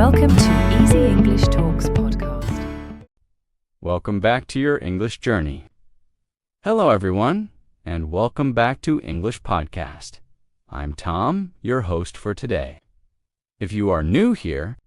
Welcome to Easy English Talks podcast. Welcome back to your English journey. Hello, everyone, and welcome back to English Podcast. I'm Tom, your host for today. If you are new here,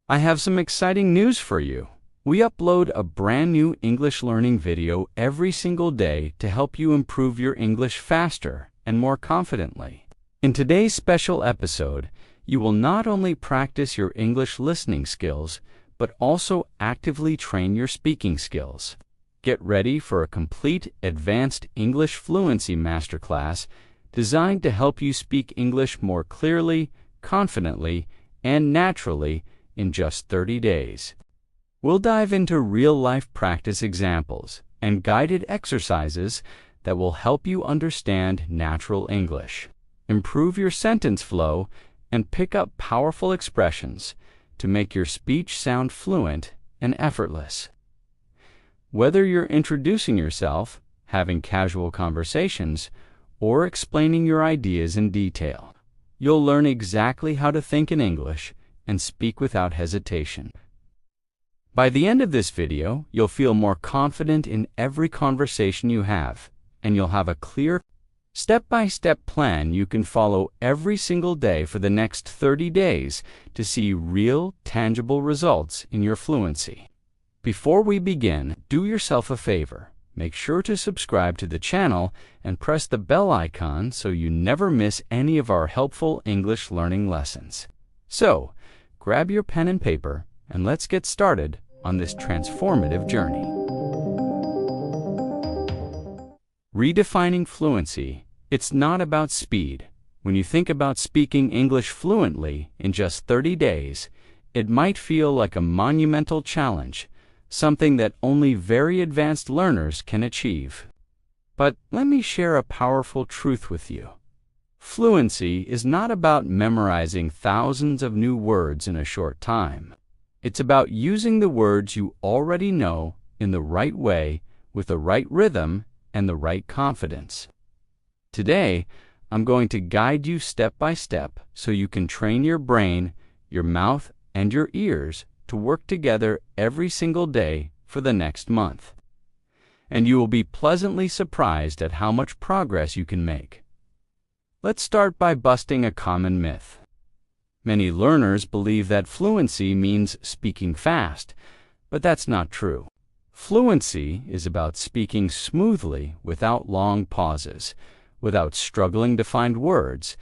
I have some exciting news for you. We upload a brand new English learning video every single day to help you improve your English faster and more confidently. In today's special episode, you will not only practice your English listening skills, but also actively train your speaking skills. Get ready for a complete advanced English fluency masterclass designed to help you speak English more clearly, confidently, and naturally in just 30 days. We'll dive into real-life practice examples and guided exercises that will help you understand natural English, improve your sentence flow, and pick up powerful expressions to make your speech sound fluent and effortless. Whether you're introducing yourself, having casual conversations, or explaining your ideas in detail, you'll learn exactly how to think in English and speak without hesitation. By the end of this video, you'll feel more confident in every conversation you have, and you'll have a clear, step-by-step plan you can follow every single day for the next 30 days to see real, tangible results in your fluency. Before we begin, do yourself a favor. Make sure to subscribe to the channel and press the bell icon so you never miss any of our helpful English learning lessons. So, grab your pen and paper and let's get started on this transformative journey. Redefining fluency. It's not about speed. When you think about speaking English fluently in just 30 days, it might feel like a monumental challenge, something that only very advanced learners can achieve. But let me share a powerful truth with you. Fluency is not about memorizing thousands of new words in a short time. It's about using the words you already know in the right way, with the right rhythm and the right confidence. Today, I'm going to guide you step by step so you can train your brain, your mouth, and your ears to work together every single day for the next month. And you will be pleasantly surprised at how much progress you can make. Let's start by busting a common myth. Many learners believe that fluency means speaking fast, but that's not true. Fluency is about speaking smoothly without long pauses, without struggling to find words,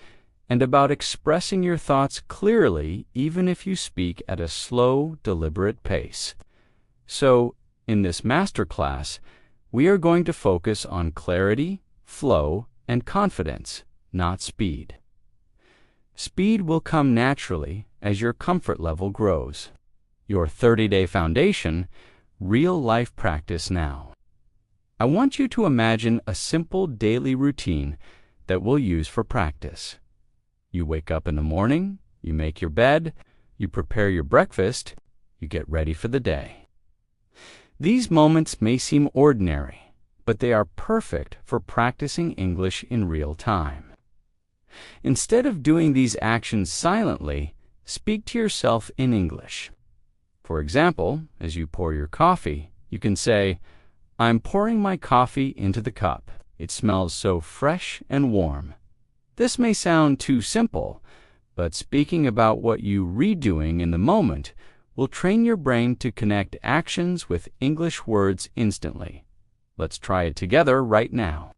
and about expressing your thoughts clearly even if you speak at a slow, deliberate pace. So, in this masterclass, we are going to focus on clarity, flow, and confidence, not speed. Speed will come naturally as your comfort level grows. Your 30-day foundation, real-life practice now. I want you to imagine a simple daily routine that we'll use for practice. You wake up in the morning, you make your bed, you prepare your breakfast, you get ready for the day. These moments may seem ordinary, but they are perfect for practicing English in real time. Instead of doing these actions silently, speak to yourself in English. For example, as you pour your coffee, you can say, "I'm pouring my coffee into the cup. It smells so fresh and warm." This may sound too simple, but speaking about what you're redoing in the moment will train your brain to connect actions with English words instantly. Let's try it together right now.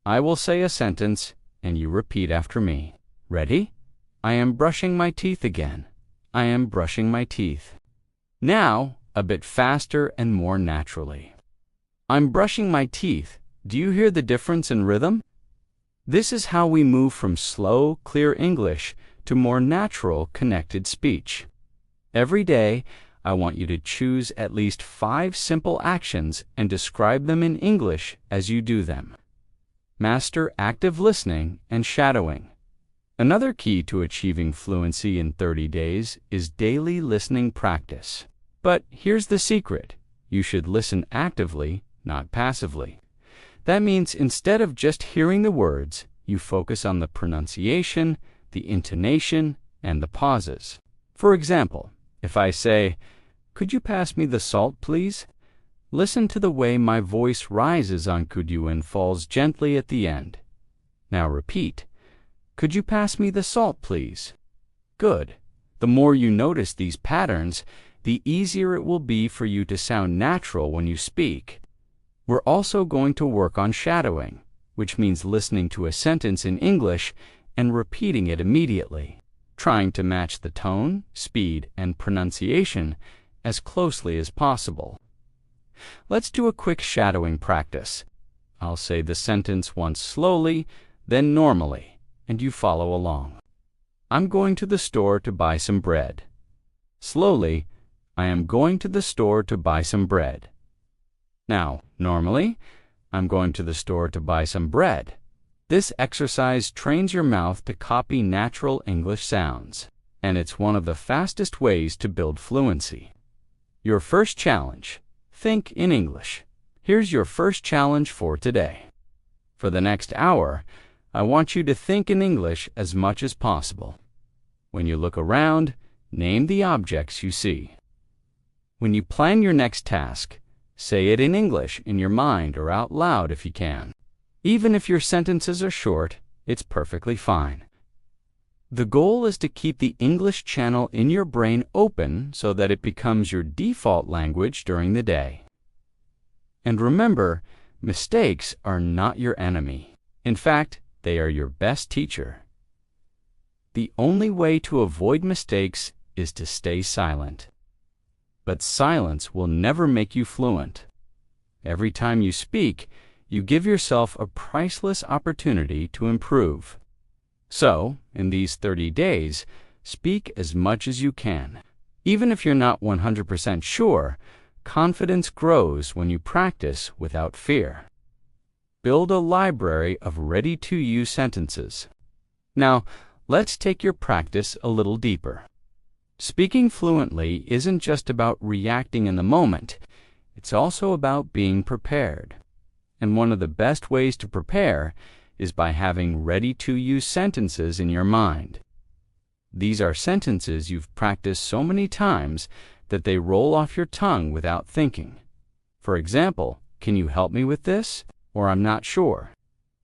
I will say a sentence, and you repeat after me. Ready? I am brushing my teeth again. I am brushing my teeth. Now, a bit faster and more naturally. I'm brushing my teeth. Do you hear the difference in rhythm? This is how we move from slow, clear English to more natural, connected speech. Every day, I want you to choose at least 5 simple actions and describe them in English as you do them. Master active listening and shadowing. Another key to achieving fluency in 30 days is daily listening practice. But here's the secret. You should listen actively, not passively. That means instead of just hearing the words, you focus on the pronunciation, the intonation, and the pauses. For example, If I say, "Could you pass me the salt, please?" Listen to the way my voice rises on could you and falls gently at the end. Now repeat, "Could you pass me the salt, please?" Good. The more you notice these patterns, the easier it will be for you to sound natural when you speak. We're also going to work on shadowing, which means listening to a sentence in English and repeating it immediately, trying to match the tone, speed, and pronunciation as closely as possible. Let's do a quick shadowing practice. I'll say the sentence once slowly, then normally, and you follow along. I'm going to the store to buy some bread. Slowly, I am going to the store to buy some bread. Now, normally, I'm going to the store to buy some bread. This exercise trains your mouth to copy natural English sounds, and it's one of the fastest ways to build fluency. Your first challenge: think in English. Here's your first challenge for today. For the next hour, I want you to think in English as much as possible. When you look around, name the objects you see. When you plan your next task, say it in English in your mind or out loud if you can. Even if your sentences are short, it's perfectly fine. The goal is to keep the English channel in your brain open so that it becomes your default language during the day. And remember, mistakes are not your enemy. In fact, they are your best teacher. The only way to avoid mistakes is to stay silent. But silence will never make you fluent. Every time you speak, you give yourself a priceless opportunity to improve. So, in these 30 days, speak as much as you can. Even if you're not 100% sure, confidence grows when you practice without fear. Build a library of ready-to-use sentences. Now, let's take your practice a little deeper. Speaking fluently isn't just about reacting in the moment. It's also about being prepared. And one of the best ways to prepare is by having ready-to-use sentences in your mind. These are sentences you've practiced so many times that they roll off your tongue without thinking. For example, "Can you help me with this?" or "I'm not sure."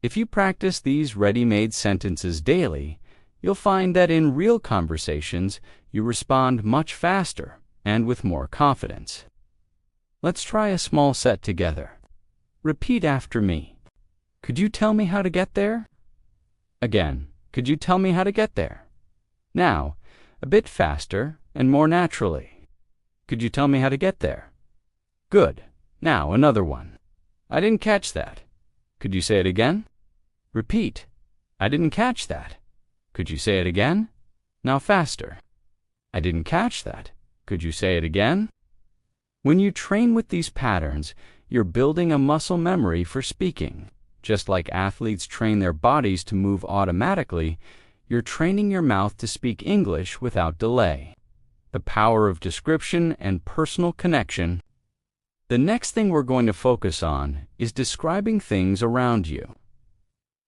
If you practice these ready-made sentences daily, you'll find that in real conversations, you respond much faster and with more confidence. Let's try a small set together. Repeat after me. Could you tell me how to get there? Again, could you tell me how to get there? Now, a bit faster and more naturally. Could you tell me how to get there? Good. Now, another one. I didn't catch that. Could you say it again? Repeat. I didn't catch that. Could you say it again? Now faster. I didn't catch that. Could you say it again? When you train with these patterns, you're building a muscle memory for speaking. Just like athletes train their bodies to move automatically, you're training your mouth to speak English without delay. The power of description and personal connection. The next thing we're going to focus on is describing things around you.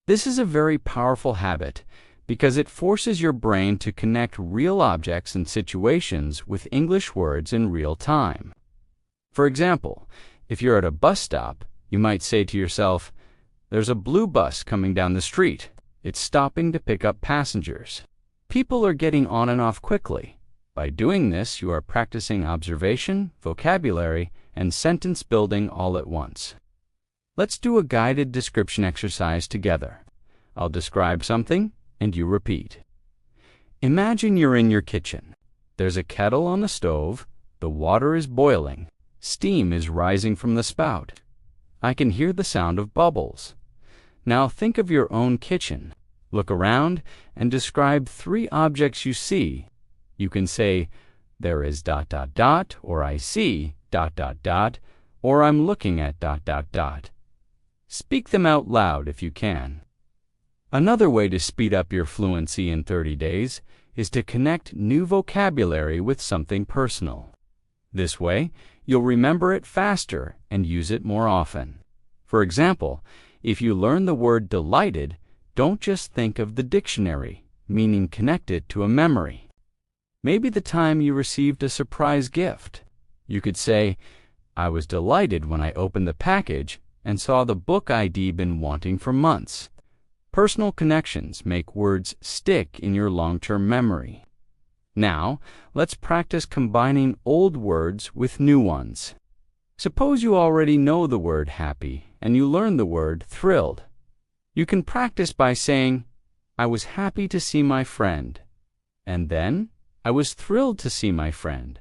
This is a very powerful habit because it forces your brain to connect real objects and situations with English words in real time. For example, if you're at a bus stop, you might say to yourself, "There's a blue bus coming down the street. It's stopping to pick up passengers." People are getting on and off quickly. By doing this, you are practicing observation, vocabulary, and sentence building all at once. Let's do a guided description exercise together. I'll describe something, and you repeat. Imagine you're in your kitchen. There's a kettle on the stove. The water is boiling. Steam is rising from the spout. I can hear the sound of bubbles. Now think of your own kitchen. Look around and describe 3 objects you see. You can say, "There is ... or I see ... or I'm looking at ... Speak them out loud if you can. Another way to speed up your fluency in 30 days is to connect new vocabulary with something personal. This way, you'll remember it faster and use it more often. For example, if you learn the word delighted, don't just think of the dictionary, meaning connect it to a memory. Maybe the time you received a surprise gift. You could say, I was delighted when I opened the package and saw the book I'd been wanting for months. Personal connections make words stick in your long-term memory. Now, let's practice combining old words with new ones. Suppose you already know the word happy and you learn the word thrilled. You can practice by saying, I was happy to see my friend. And then, I was thrilled to see my friend.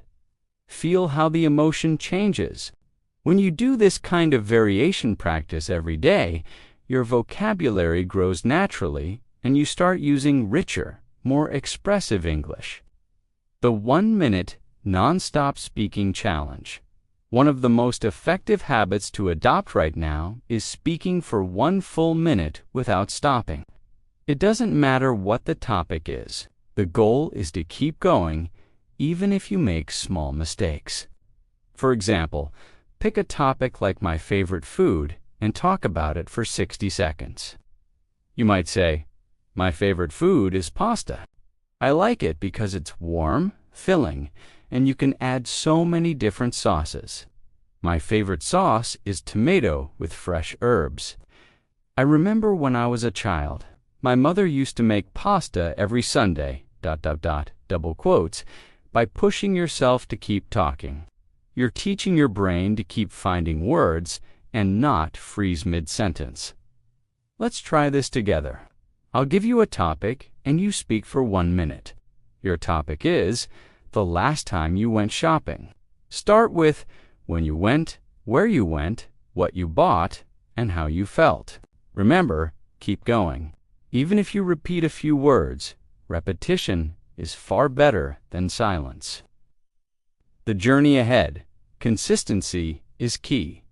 Feel how the emotion changes. When you do this kind of variation practice every day, your vocabulary grows naturally and you start using richer, more expressive English. The 1-minute, non-stop speaking challenge. One of the most effective habits to adopt right now is speaking for 1 full minute without stopping. It doesn't matter what the topic is. The goal is to keep going, even if you make small mistakes. For example, pick a topic like my favorite food and talk about it for 60 seconds. You might say, my favorite food is pasta. I like it because it's warm, filling, and you can add so many different sauces. My favorite sauce is tomato with fresh herbs. I remember when I was a child, my mother used to make pasta every Sunday, ... double quotes, by pushing yourself to keep talking. You're teaching your brain to keep finding words and not freeze mid-sentence. Let's try this together. I'll give you a topic and you speak for 1 minute. Your topic is the last time you went shopping. Start with when you went, where you went, what you bought, and how you felt. Remember, keep going. Even if you repeat a few words, repetition is far better than silence. The journey ahead. Consistency is key.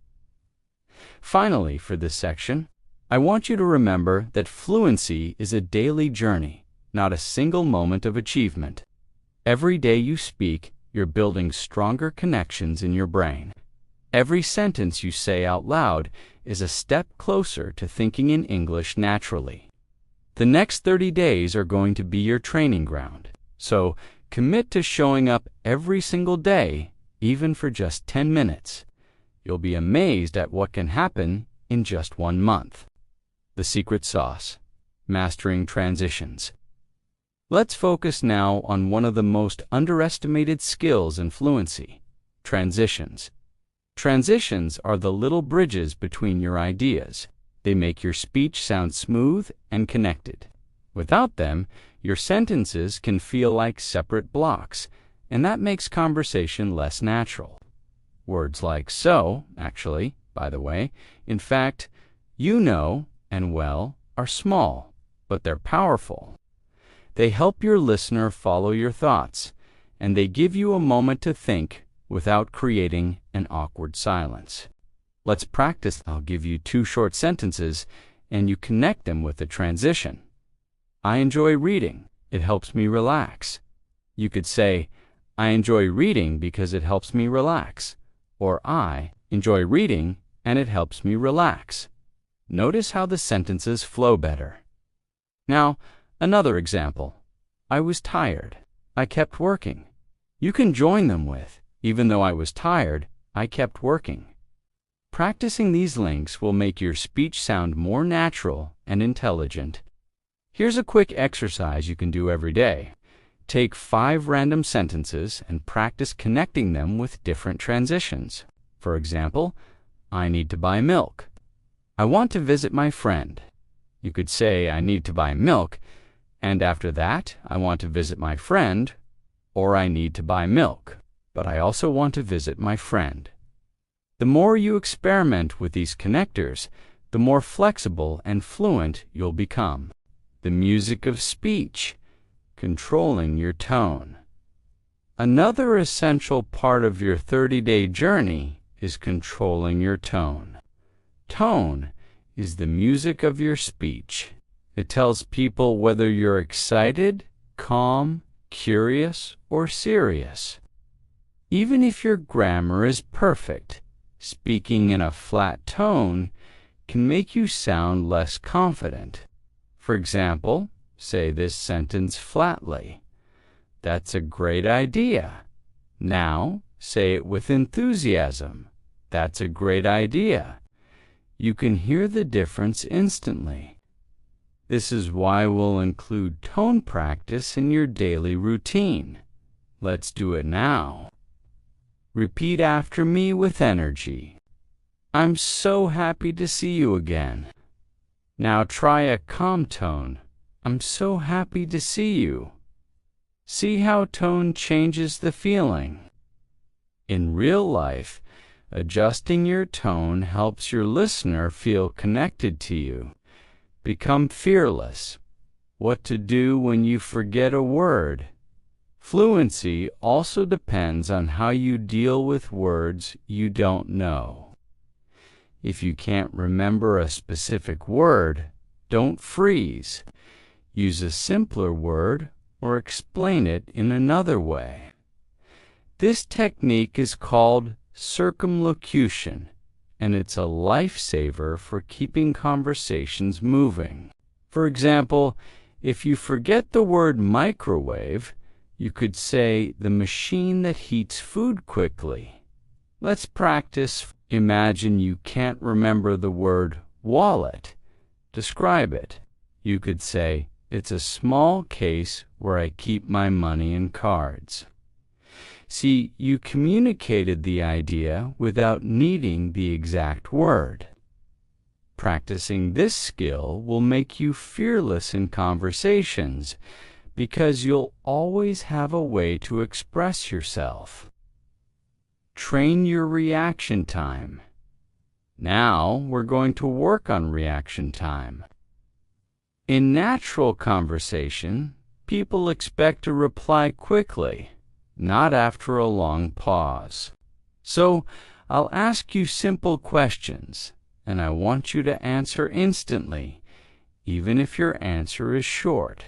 Finally, for this section, I want you to remember that fluency is a daily journey, not a single moment of achievement. Every day you speak, you're building stronger connections in your brain. Every sentence you say out loud is a step closer to thinking in English naturally. The next 30 days are going to be your training ground, so commit to showing up every single day, even for just 10 minutes. You'll be amazed at what can happen in just 1 month. The secret sauce: mastering transitions. Let's focus now on one of the most underestimated skills in fluency: transitions. Transitions are the little bridges between your ideas. They make your speech sound smooth and connected. Without them, your sentences can feel like separate blocks, and that makes conversation less natural. Words like so, actually, by the way, in fact, you know, and well are small, but they're powerful. They help your listener follow your thoughts, and they give you a moment to think without creating an awkward silence. Let's practice. I'll give you 2 short sentences, and you connect them with a transition. I enjoy reading. It helps me relax. You could say, I enjoy reading because it helps me relax. Or I enjoy reading and it helps me relax. Notice how the sentences flow better. Now, another example. I was tired. I kept working. You can join them with, even though I was tired, I kept working. Practicing these links will make your speech sound more natural and intelligent. Here's a quick exercise you can do every day. Take 5 random sentences and practice connecting them with different transitions. For example, I need to buy milk. I want to visit my friend. You could say, I need to buy milk, and after that, I want to visit my friend, or I need to buy milk, but I also want to visit my friend. The more you experiment with these connectors, the more flexible and fluent you'll become. The music of speech: controlling your tone. Another essential part of your 30-day journey is controlling your tone. Tone is the music of your speech. It tells people whether you're excited, calm, curious, or serious. Even if your grammar is perfect, speaking in a flat tone can make you sound less confident. For example, say this sentence flatly. That's a great idea. Now, say it with enthusiasm. That's a great idea. You can hear the difference instantly. This is why we'll include tone practice in your daily routine. Let's do it now. Repeat after me with energy. I'm so happy to see you again. Now try a calm tone. I'm so happy to see you. See how tone changes the feeling. In real life, adjusting your tone helps your listener feel connected to you. Become fearless. What to do when you forget a word. Fluency also depends on how you deal with words you don't know. If you can't remember a specific word, don't freeze. Use a simpler word or explain it in another way. This technique is called circumlocution, and it's a lifesaver for keeping conversations moving. For example, if you forget the word microwave, you could say the machine that heats food quickly. Let's practice. Imagine you can't remember the word wallet. Describe it. You could say, it's a small case where I keep my money and cards. See, you communicated the idea without needing the exact word. Practicing this skill will make you fearless in conversations because you'll always have a way to express yourself. Train your reaction time. Now we're going to work on reaction time. In natural conversation, people expect a reply quickly, not after a long pause. So, I'll ask you simple questions, and I want you to answer instantly, even if your answer is short.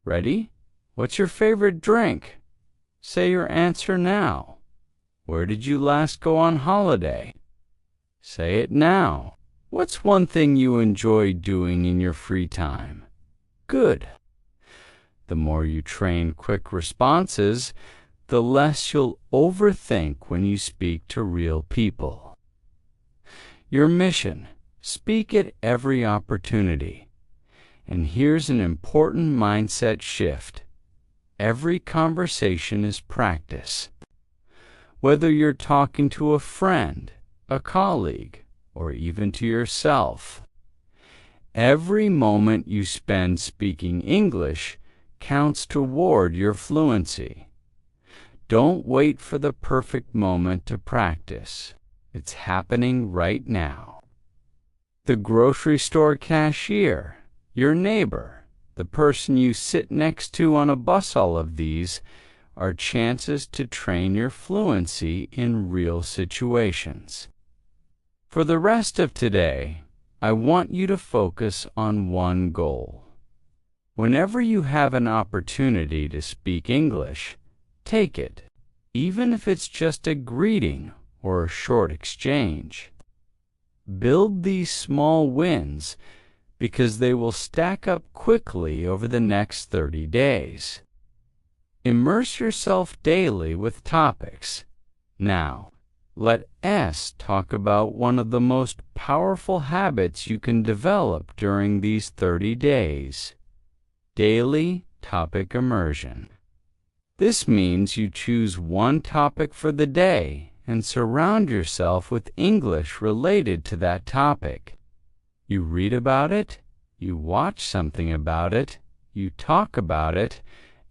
Ready? What's your favorite drink? Say your answer now. Where did you last go on holiday? Say it now. What's one thing you enjoy doing in your free time? Good. The more you train quick responses, the less you'll overthink when you speak to real people. Your mission: speak at every opportunity. And here's an important mindset shift. Every conversation is practice. Whether you're talking to a friend, a colleague, or even to yourself, every moment you spend speaking English counts toward your fluency. Don't wait for the perfect moment to practice. It's happening right now. The grocery store cashier, your neighbor, the person you sit next to on a bus, all of these are chances to train your fluency in real situations. For the rest of today, I want you to focus on one goal. Whenever you have an opportunity to speak English, take it, even if it's just a greeting or a short exchange. Build these small wins because they will stack up quickly over the next 30 days. Immerse yourself daily with topics. Now, let S talk about one of the most powerful habits you can develop during these 30 days. Daily topic immersion. This means you choose one topic for the day and surround yourself with English related to that topic. You read about it, you watch something about it, you talk about it,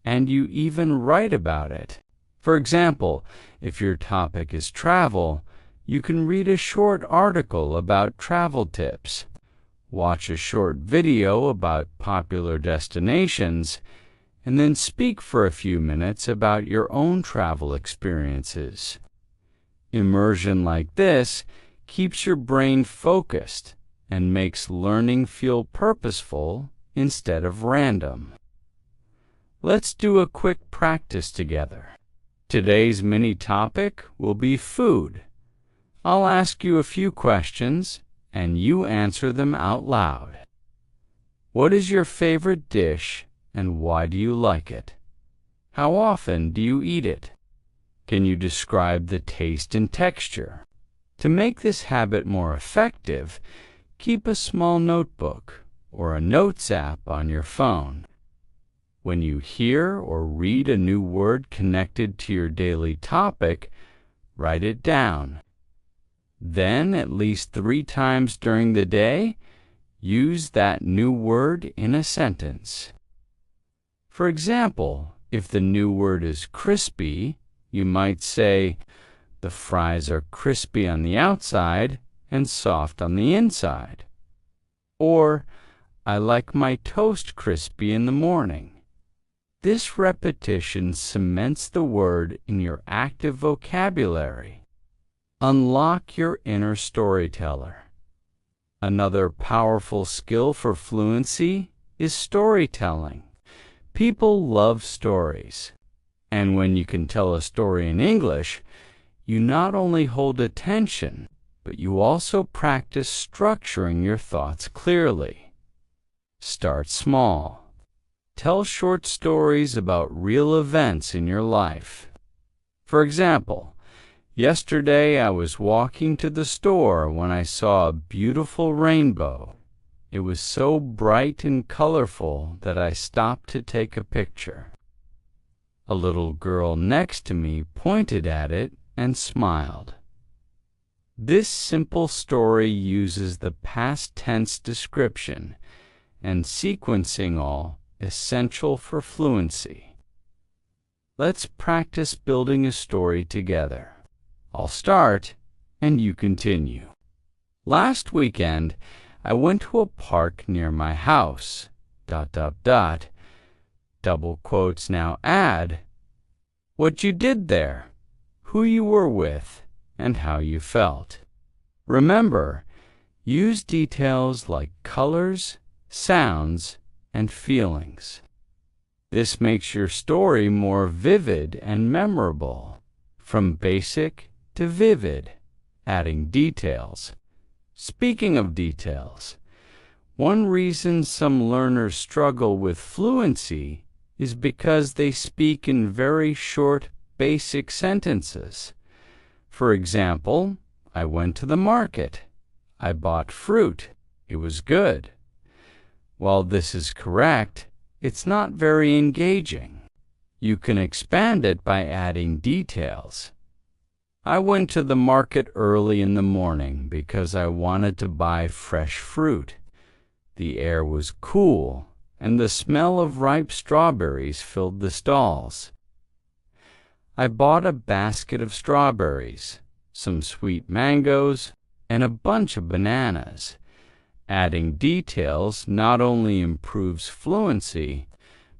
and you even write about it. For example, if your topic is travel, you can read a short article about travel tips, watch a short video about popular destinations, and then speak for a few minutes about your own travel experiences. Immersion like this keeps your brain focused and makes learning feel purposeful instead of random. Let's do a quick practice together. Today's mini topic will be food. I'll ask you a few questions, and you answer them out loud. What is your favorite dish, and why do you like it? How often do you eat it? Can you describe the taste and texture? To make this habit more effective, keep a small notebook or a notes app on your phone. When you hear or read a new word connected to your daily topic, write it down. Then, at least 3 times during the day, use that new word in a sentence. For example, if the new word is crispy, you might say, "The fries are crispy on the outside and soft on the inside." Or, "I like my toast crispy in the morning." This repetition cements the word in your active vocabulary. Unlock your inner storyteller. Another powerful skill for fluency is storytelling. People love stories. And when you can tell a story in English, you not only hold attention, but you also practice structuring your thoughts clearly. Start small. Tell short stories about real events in your life. For example, yesterday I was walking to the store when I saw a beautiful rainbow. It was so bright and colorful that I stopped to take a picture. A little girl next to me pointed at it and smiled. This simple story uses the past tense description and sequencing, all essential for fluency. Let's practice building a story together. I'll start, and you continue. Last weekend, I went to a park near my house. ... Double quotes now add what you did there, who you were with, and how you felt. Remember, use details like colors, sounds, and feelings. This makes your story more vivid and memorable, from basic to vivid, adding details. Speaking of details, one reason some learners struggle with fluency is because they speak in very short, basic sentences. For example, I went to the market. I bought fruit. It was good. While this is correct, it's not very engaging. You can expand it by adding details. I went to the market early in the morning because I wanted to buy fresh fruit. The air was cool, and the smell of ripe strawberries filled the stalls. I bought a basket of strawberries, some sweet mangoes, and a bunch of bananas. Adding details not only improves fluency,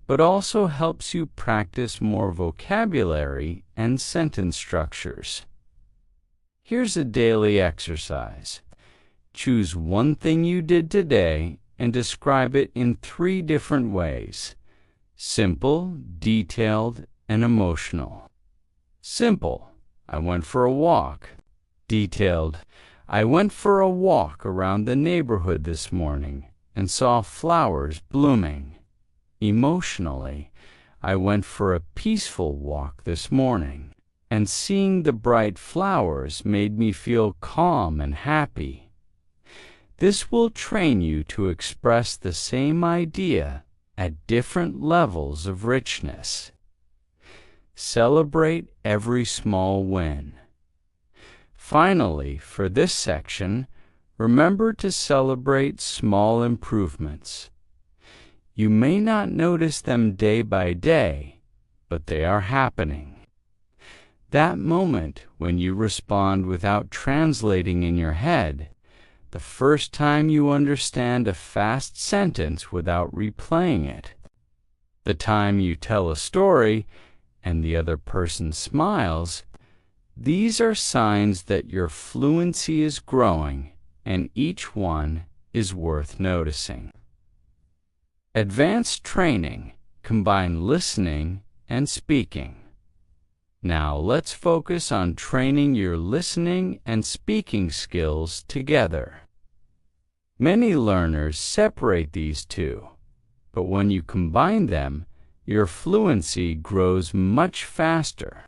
but also helps you practice more vocabulary and sentence structures. Here's a daily exercise. Choose one thing you did today and describe it in 3 different ways: simple, detailed, and emotional. Simple: I went for a walk. Detailed: I went for a walk around the neighborhood this morning and saw flowers blooming. Emotionally: I went for a peaceful walk this morning, and seeing the bright flowers made me feel calm and happy. This will train you to express the same idea at different levels of richness. Celebrate every small win. Finally, for this section, remember to celebrate small improvements. You may not notice them day by day, but they are happening. That moment when you respond without translating in your head, the first time you understand a fast sentence without replaying it, the time you tell a story and the other person smiles, these are signs that your fluency is growing, and each one is worth noticing. Advanced training combines listening and speaking. Now let's focus on training your listening and speaking skills together. Many learners separate these two, but when you combine them, your fluency grows much faster.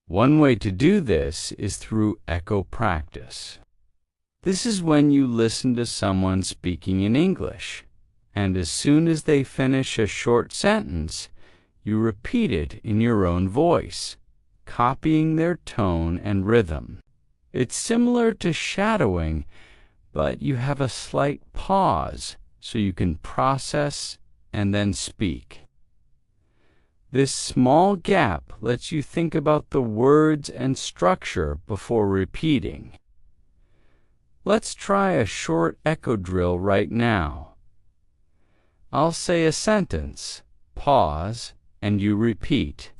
One way to do this is through echo practice. This is when you listen to someone speaking in English, and as soon as they finish a short sentence, you repeat it in your own voice, copying their tone and rhythm. It's similar to shadowing, but you have a slight pause so you can process and then speak. This small gap lets you think about the words and structure before repeating. Let's try a short echo drill right now. I'll say a sentence, pause, and you repeat.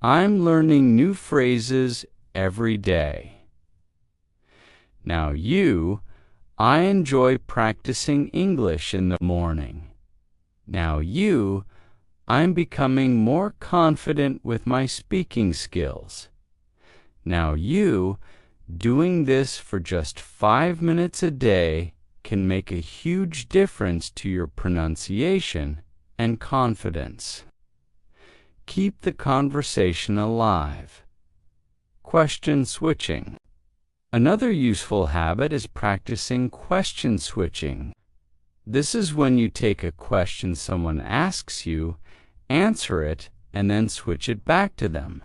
I'm learning new phrases every day. Now I enjoy practicing English in the morning. Now I'm becoming more confident with my speaking skills. Now doing this for just 5 minutes a day can make a huge difference to your pronunciation and confidence. Keep the conversation alive. Question switching. Another useful habit is practicing question switching. This is when you take a question someone asks you, answer it, and then switch it back to them.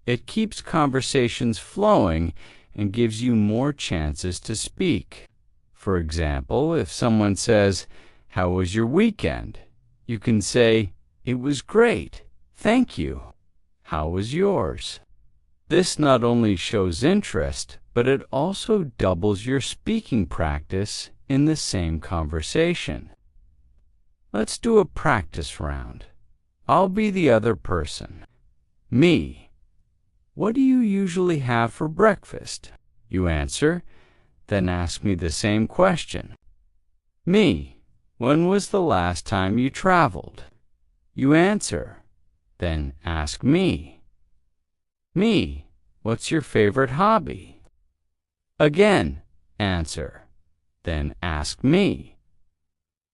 It keeps conversations flowing and gives you more chances to speak. For example, if someone says, "How was your weekend?" you can say, "It was great, thank you. How was yours?" This not only shows interest, but it also doubles your speaking practice in the same conversation. Let's do a practice round. I'll be the other person. Me. What do you usually have for breakfast? You answer, then ask me the same question. Me. When was the last time you traveled? You answer, then ask me. Me. What's your favorite hobby? Again, answer, then ask me.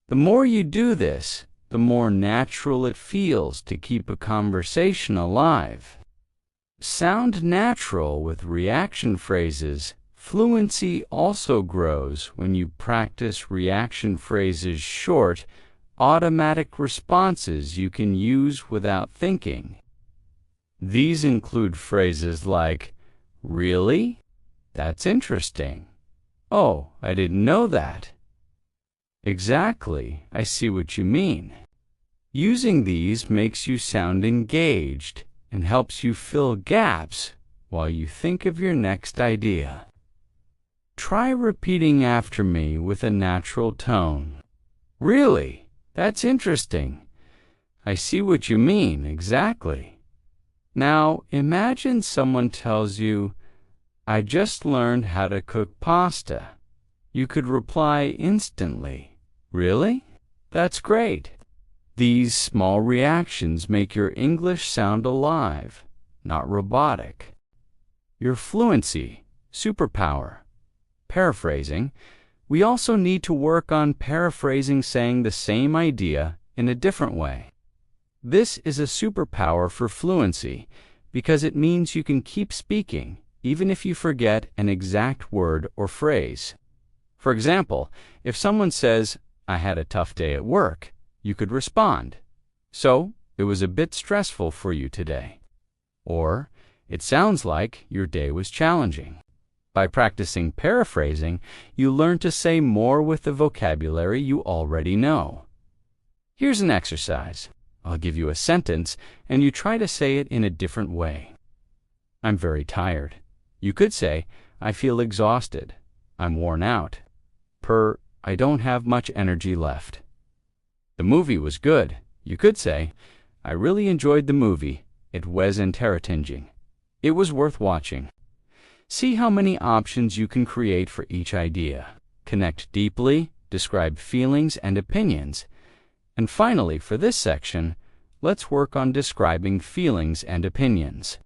The more you do this, the more natural it feels to keep a conversation alive. Sound natural with reaction phrases. Fluency also grows when you practice reaction phrases, short, automatic responses you can use without thinking. These include phrases like, "Really? That's interesting. Oh, I didn't know that. Exactly, I see what you mean." Using these makes you sound engaged and helps you fill gaps while you think of your next idea. Try repeating after me with a natural tone. "Really? That's interesting. I see what you mean, exactly." Now, imagine someone tells you, "I just learned how to cook pasta." You could reply instantly, "Really? That's great." These small reactions make your English sound alive, not robotic. Your fluency, superpower. Paraphrasing. We also need to work on paraphrasing, saying the same idea in a different way. This is a superpower for fluency because it means you can keep speaking even if you forget an exact word or phrase. For example, if someone says, "I had a tough day at work," you could respond, "So, it was a bit stressful for you today." Or, "It sounds like your day was challenging." By practicing paraphrasing, you learn to say more with the vocabulary you already know. Here's an exercise. I'll give you a sentence, and you try to say it in a different way. "I'm very tired." You could say, "I feel exhausted." "I'm worn out." "I don't have much energy left." "The movie was good." You could say, "I really enjoyed the movie. It was entertaining. It was worth watching." See how many options you can create for each idea. Connect deeply, describe feelings and opinions. And finally, for this section, let's work on describing feelings and opinions.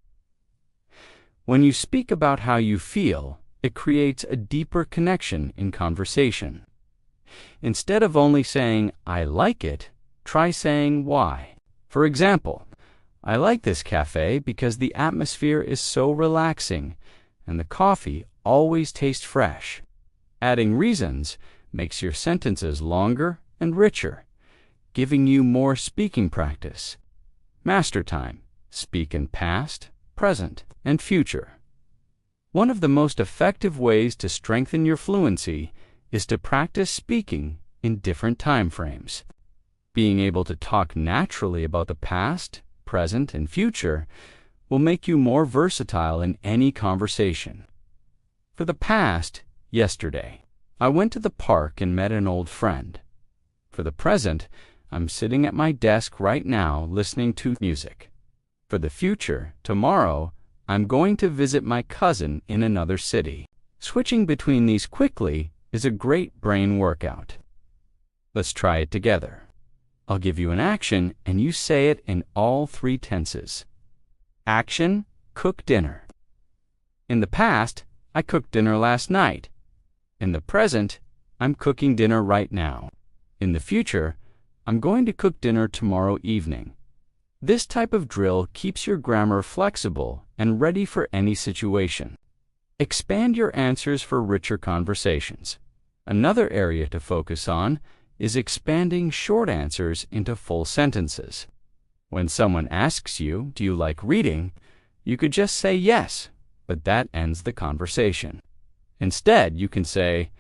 When you speak about how you feel, it creates a deeper connection in conversation. Instead of only saying, "I like it," try saying why. For example, I like this cafe because the atmosphere is so relaxing and the coffee always tastes fresh. Adding reasons makes your sentences longer and richer, giving you more speaking practice. Master time. Speak in past, present, and future. One of the most effective ways to strengthen your fluency is to practice speaking in different time frames. Being able to talk naturally about the past, present, and future will make you more versatile in any conversation. For the past, yesterday, I went to the park and met an old friend. For the present, I'm sitting at my desk right now listening to music. For the future, tomorrow, I'm going to visit my cousin in another city. Switching between these quickly is a great brain workout. Let's try it together. I'll give you an action and you say it in all 3 tenses. Action, cook dinner. In the past, I cooked dinner last night. In the present, I'm cooking dinner right now. In the future, I'm going to cook dinner tomorrow evening. This type of drill keeps your grammar flexible and ready for any situation. Expand your answers for richer conversations. Another area to focus on is expanding short answers into full sentences. When someone asks you, "Do you like reading?" you could just say yes, but that ends the conversation. Instead, you can say,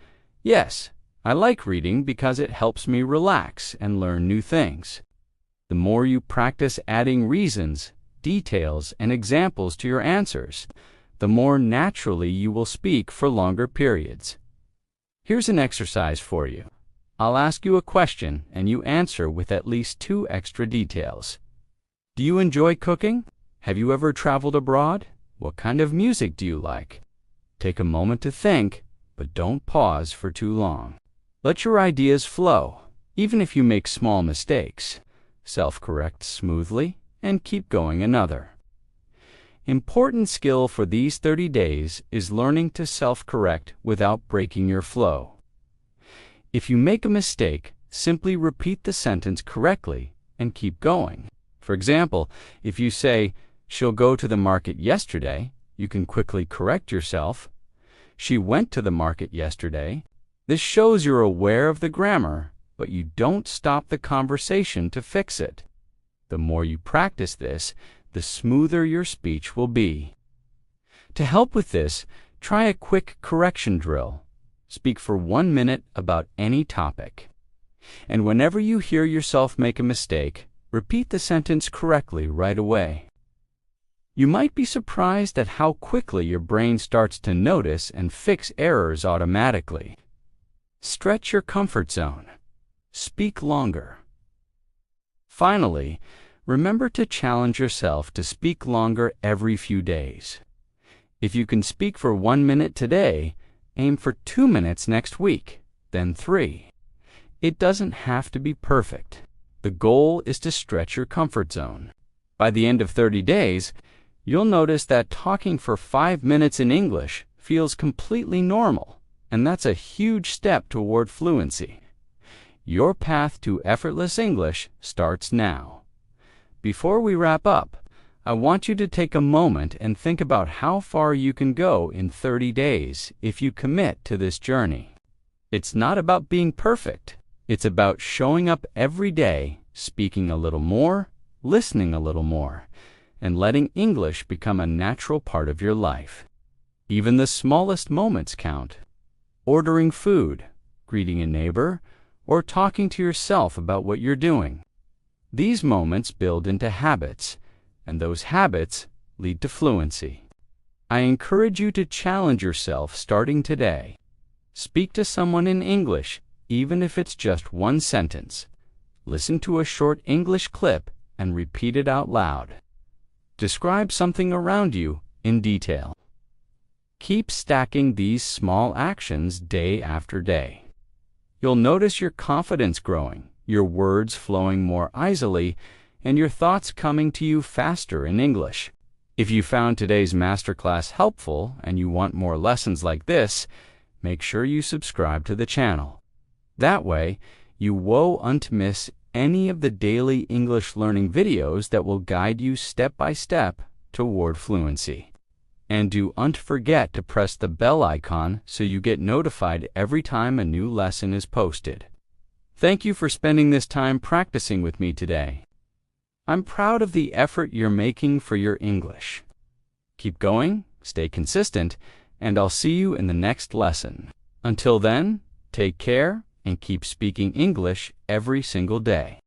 "Yes, I like reading because it helps me relax and learn new things." The more you practice adding reasons, details, and examples to your answers, the more naturally you will speak for longer periods. Here's an exercise for you. I'll ask you a question and you answer with at least 2 extra details. Do you enjoy cooking? Have you ever traveled abroad? What kind of music do you like? Take a moment to think, but don't pause for too long. Let your ideas flow, even if you make small mistakes. Self-correct smoothly and keep going another. Important skill for these 30 days is learning to self-correct without breaking your flow. If you make a mistake, simply repeat the sentence correctly and keep going. For example, if you say, "She'll go to the market yesterday," you can quickly correct yourself. "She went to the market yesterday." This shows you're aware of the grammar, but you don't stop the conversation to fix it. The more you practice this, the smoother your speech will be. To help with this, try a quick correction drill. Speak for 1 minute about any topic. And whenever you hear yourself make a mistake, repeat the sentence correctly right away. You might be surprised at how quickly your brain starts to notice and fix errors automatically. Stretch your comfort zone. Speak longer. Finally, remember to challenge yourself to speak longer every few days. If you can speak for 1 minute today, aim for 2 minutes next week, then 3. It doesn't have to be perfect. The goal is to stretch your comfort zone. By the end of 30 days, you'll notice that talking for 5 minutes in English feels completely normal, and that's a huge step toward fluency. Your path to effortless English starts now. Before we wrap up, I want you to take a moment and think about how far you can go in 30 days if you commit to this journey. It's not about being perfect. It's about showing up every day, speaking a little more, listening a little more, and letting English become a natural part of your life. Even the smallest moments count. Ordering food, greeting a neighbor, or talking to yourself about what you're doing. These moments build into habits, and those habits lead to fluency. I encourage you to challenge yourself starting today. Speak to someone in English, even if it's just 1 sentence. Listen to a short English clip and repeat it out loud. Describe something around you in detail. Keep stacking these small actions day after day. You'll notice your confidence growing, your words flowing more easily, and your thoughts coming to you faster in English. If you found today's masterclass helpful and you want more lessons like this, make sure you subscribe to the channel. That way, you won't miss any of the daily English learning videos that will guide you step by step toward fluency. And don't forget to press the bell icon so you get notified every time a new lesson is posted. Thank you for spending this time practicing with me today. I'm proud of the effort you're making for your English. Keep going, stay consistent, and I'll see you in the next lesson. Until then, take care and keep speaking English every single day.